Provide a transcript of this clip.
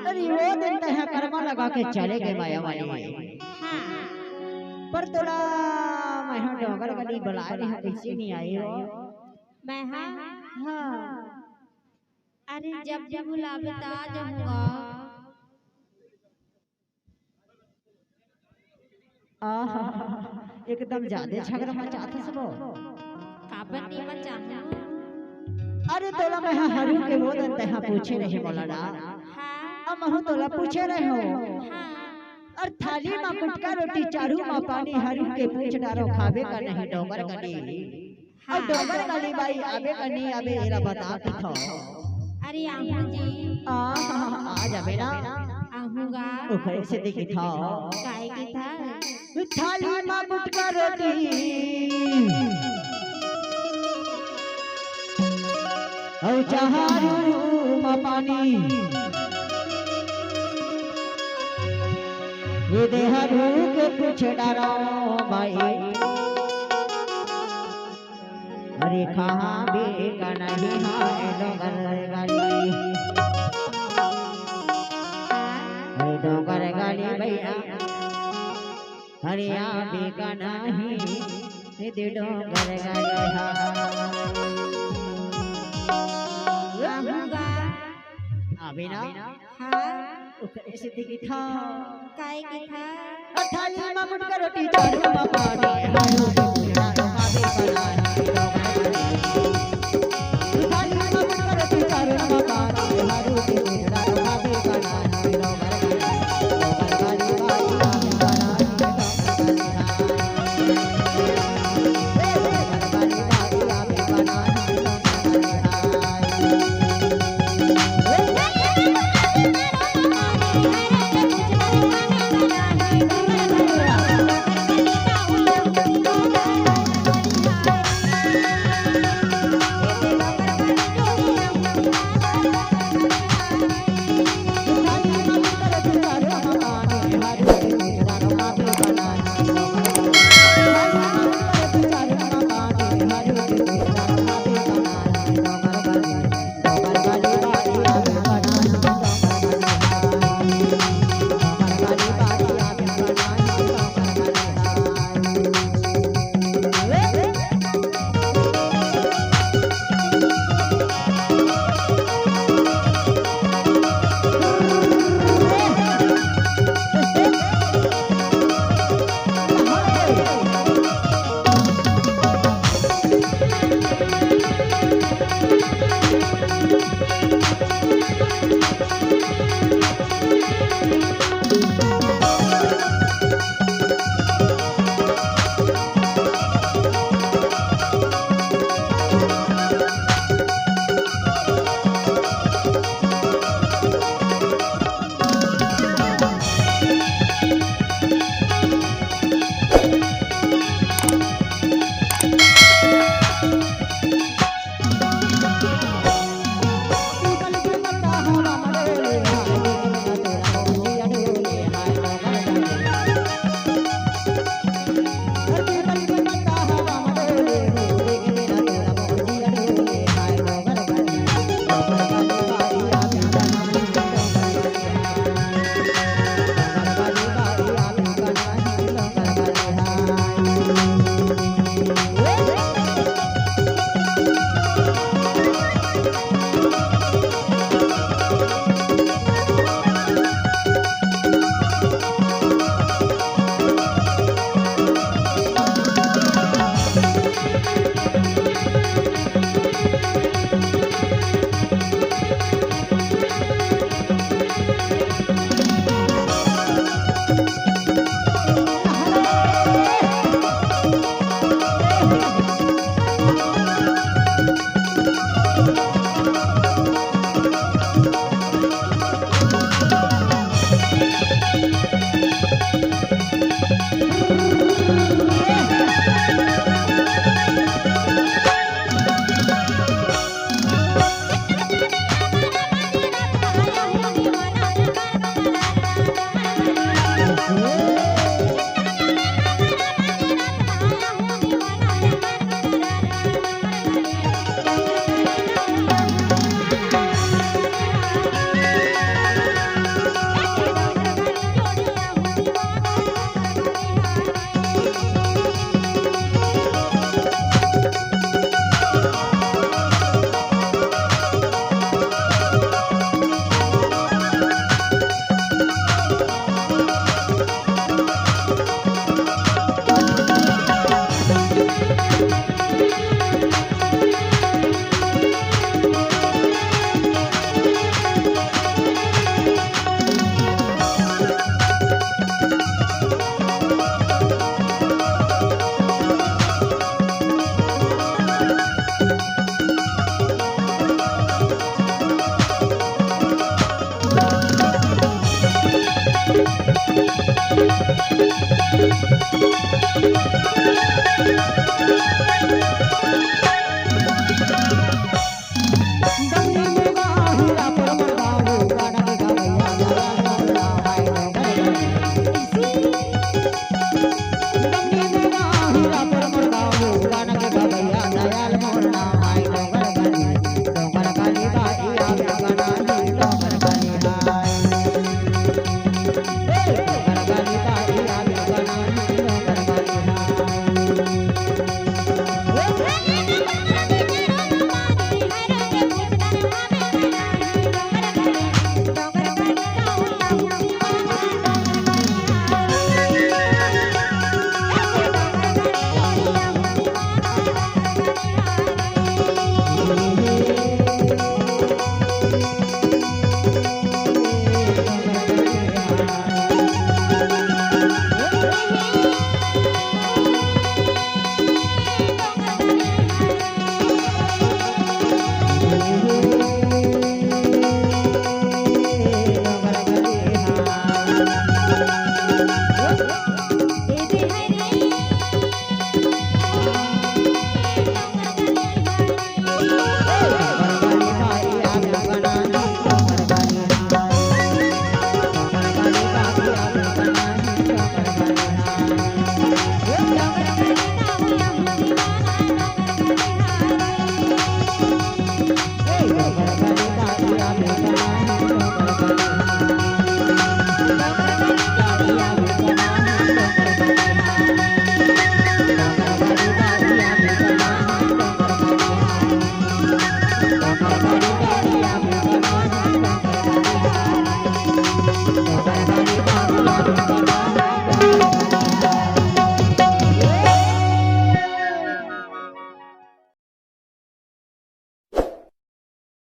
अरे वो दिन तह कर्मा लगा के चले गए माया वाली। पर थोड़ा मैं डोंगर गली बुला रही हूँ, कैसे नहीं आई हो? मैं हाँ हाँ अरे जब जब बुलावे तो आ जाऊंगा। एकदम ज्यादा झगड़ा मचाते सब। काबर नहीं मचाना। अरे तोला मैं हरू के वो दिन तह पूछे रहे मौलाना। हाँ अब महू तोला पूछे रहे हो। हाँ और थाली में गुटका रोटी चारू में पानी हरू के पूछ डारो खावे का नहीं डोंगर गली। और डोंगर गली भाई आबे का नहीं आबे एरा बता के था। अरे आहू जी आ जाबे ना। आहूंगा। ऊपर से देखी था। काय की था थाली में गुटका रोटी और चारू में पानी। ये देहरू के पूछ डारो भाई। अरे कहाँ भी का नहीं है डोंगर गली। अरे डोंगर गली भैया अरे भी का नहीं ये डोंगर गली। आहूंगा। अभी ना हाँ ऐसे दिखी था। काय की था थाली में गुटका रोटी चारू में पानी हरू के पूछ डारो खावे का नहीं डोंगर गली। थाली में गुटका रोटी चारू में पानी हरू के पूछ डारो खावे का नहीं डोंगर गली। डोंगर गली भाई आवे का नहीं डोंगर गली। डोंगर गली भाई आवे का नहीं डोंगर गली। है